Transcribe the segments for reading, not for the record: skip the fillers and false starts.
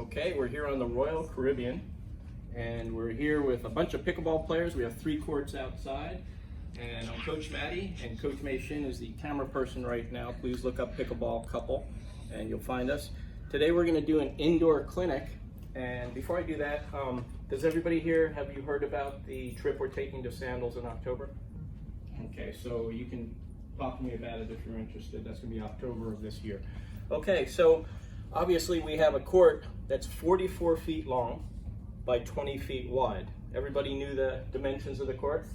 Okay, we're here on the Royal Caribbean, and we're here with a bunch of pickleball players. We have 3 courts outside, and I'm Coach Matty, and Coach Mei Shin is the camera person right now. Please look up Pickleball Couple, and you'll find us. Today we're going to do an indoor clinic, and before I do that, does everybody here, have you heard about the trip we're taking to Sandals in October? Okay, so you can talk to me about it if you're interested. That's going to be October of this year. Okay, so obviously we have a court that's 44 feet long by 20 feet wide. Everybody knew the dimensions of the court?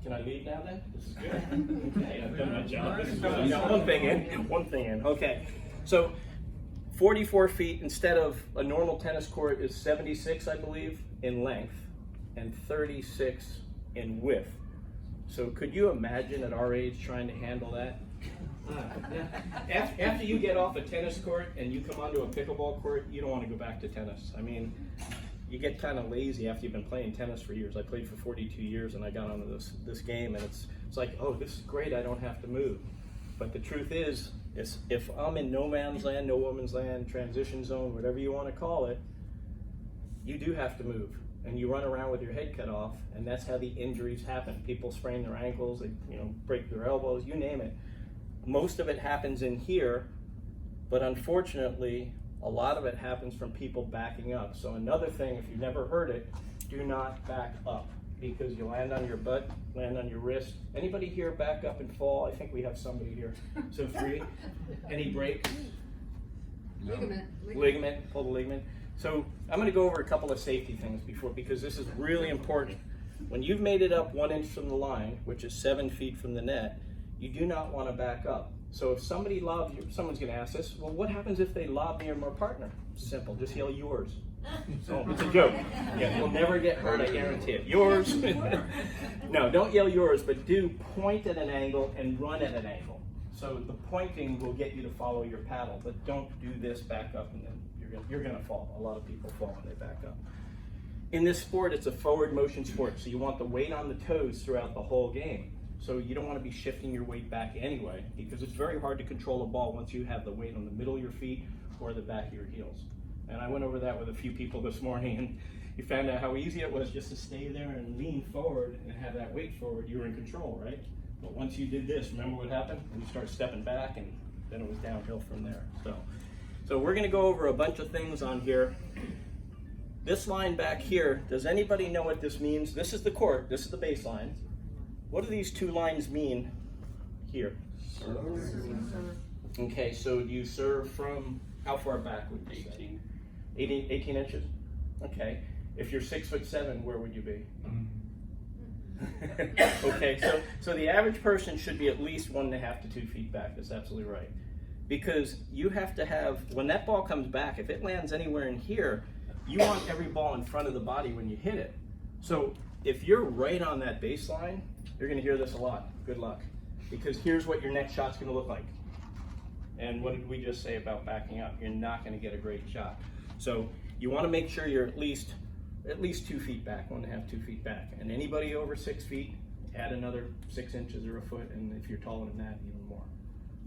Can I leave now then? This is good. Okay, I've done my job. This is good. I got one thing in. Okay, so 44 feet instead of a normal tennis court is 76, I believe, in length and 36 in width. So could you imagine at our age trying to handle that? After you get off a tennis court and you come onto a pickleball court, you don't want to go back to tennis. I mean, you get kind of lazy after you've been playing tennis for years. I played for 42 years and I got onto this game, and it's like, oh, this is great, I don't have to move. But the truth is if I'm in no man's land, no woman's land, transition zone, whatever you want to call it, you do have to move. And you run around with your head cut off, and that's how the injuries happen. People sprain their ankles, they break their elbows, you name it. Most of it happens in here, but unfortunately, a lot of it happens from people backing up. So another thing, if you've never heard it, do not back up, because you land on your butt, land on your wrist. Anybody here back up and fall? I think we have somebody here. So 3, any break? No. Ligament, pull the ligament. So I'm going to go over a couple of safety things because this is really important. When you've made it up 1 inch from the line, which is 7 feet from the net, you do not want to back up. So if somebody lobs you, someone's going to ask this, well, what happens if they lob me or my partner? Simple, just yell yours. So it's a joke. Yeah, you'll never get hurt, I guarantee it. Yours. No, don't yell yours, but do point at an angle and run at an angle. So the pointing will get you to follow your paddle, but don't do this back up and then you're going to fall. A lot of people fall when they back up. In this sport, it's a forward motion sport, so you want the weight on the toes throughout the whole game. So you don't want to be shifting your weight back anyway, because it's very hard to control a ball once you have the weight on the middle of your feet or the back of your heels. And I went over that with a few people this morning, and you found out how easy it was just to stay there and lean forward and have that weight forward. You were in control, right? But once you did this, remember what happened? You start stepping back, and then it was downhill from there. So we're going to go over a bunch of things on here. This line back here, does anybody know what this means? This is the court, this is the baseline. What do these 2 lines mean here? Okay, so do you serve from how far back would you say? 18 inches? Okay. If you're 6'7", where would you be? Okay, so the average person should be at least 1.5 to 2 feet back. That's absolutely right. Because you have to have, when that ball comes back, if it lands anywhere in here, you want every ball in front of the body when you hit it. So if you're right on that baseline, you're going to hear this a lot. Good luck. Because here's what your next shot's going to look like. And what did we just say about backing up? You're not going to get a great shot. So you want to make sure you're at least 2 feet back, 1.5, 2 feet back. And anybody over 6 feet, add another 6 inches or a foot, and if you're taller than that, even more.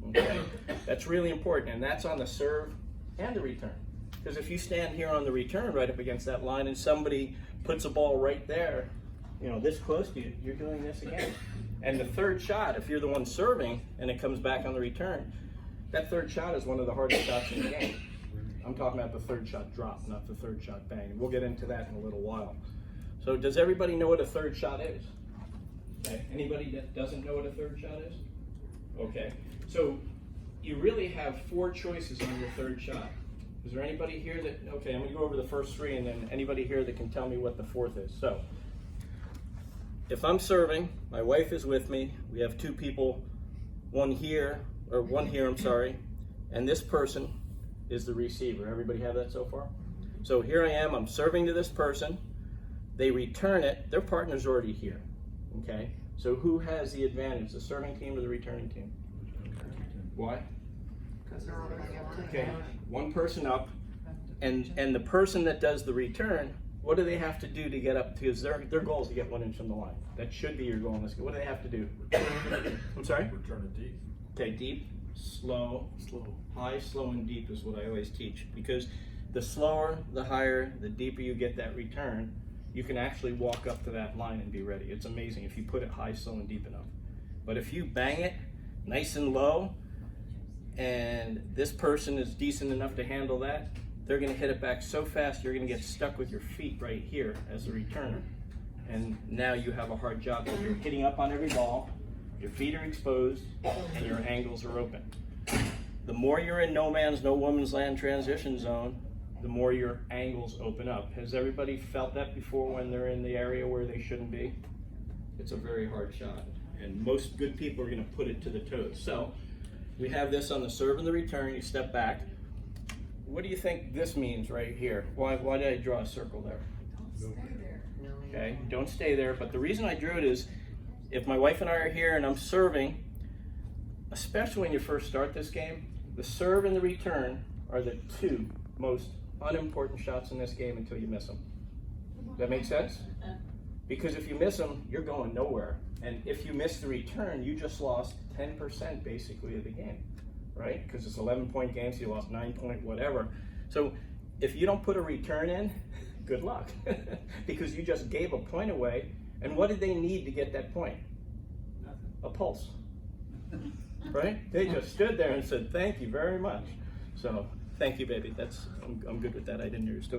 Okay, that's really important, and that's on the serve and the return. Because if you stand here on the return right up against that line and somebody puts a ball right there, this close to you, you're doing this again. And the third shot, if you're the one serving and it comes back on the return, that third shot is one of the hardest shots in the game. I'm talking about the third shot drop, not the third shot bang. And we'll get into that in a little while. So does everybody know what a third shot is? Okay. Anybody that doesn't know what a third shot is? Okay. So you really have 4 choices on your third shot. Is there anybody here that, okay, I'm going to go over the first 3, and then anybody here that can tell me what the 4th is. So if I'm serving, my wife is with me, we have 2 people, one here, and this person is the receiver. Everybody have that so far? So here I am, I'm serving to this person, they return it, their partner's already here, okay? So who has the advantage, the serving team or the returning team? Why? Okay, one person up, and the person that does the return, what do they have to do to get up? Because their goal is to get 1 inch from the line. That should be your goal in this game. What do they have to do? I'm sorry? Return it deep. Okay, deep, slow, high, slow, and deep is what I always teach. Because The slower, the higher, the deeper you get that return, you can actually walk up to that line and be ready. It's amazing if you put it high, slow, and deep enough. But if you bang it nice and low, and this person is decent enough to handle that, they're gonna hit it back so fast, you're gonna get stuck with your feet right here as a returner. And now you have a hard job because you're hitting up on every ball, your feet are exposed, and your angles are open. The more you're in no man's, no woman's land transition zone, the more your angles open up. Has everybody felt that before when they're in the area where they shouldn't be? It's a very hard shot, and most good people are gonna put it to the toes. So we have this on the serve and the return, you step back. What do you think this means right here? Why did I draw a circle there? Don't stay there. Okay, don't stay there, but the reason I drew it is if my wife and I are here and I'm serving, especially when you first start this game, the serve and the return are the two most unimportant shots in this game until you miss them. Does that make sense? Because if you miss them, you're going nowhere. And if you miss the return, you just lost 10% basically of the game, right? Because it's 11-point game, so you lost 9 point whatever. So if you don't put a return in, good luck. Because you just gave a point away. And what did they need to get that point? Nothing. A pulse. Right? They just stood there and said, thank you very much. So thank you, baby. I'm good with that. I didn't know you were still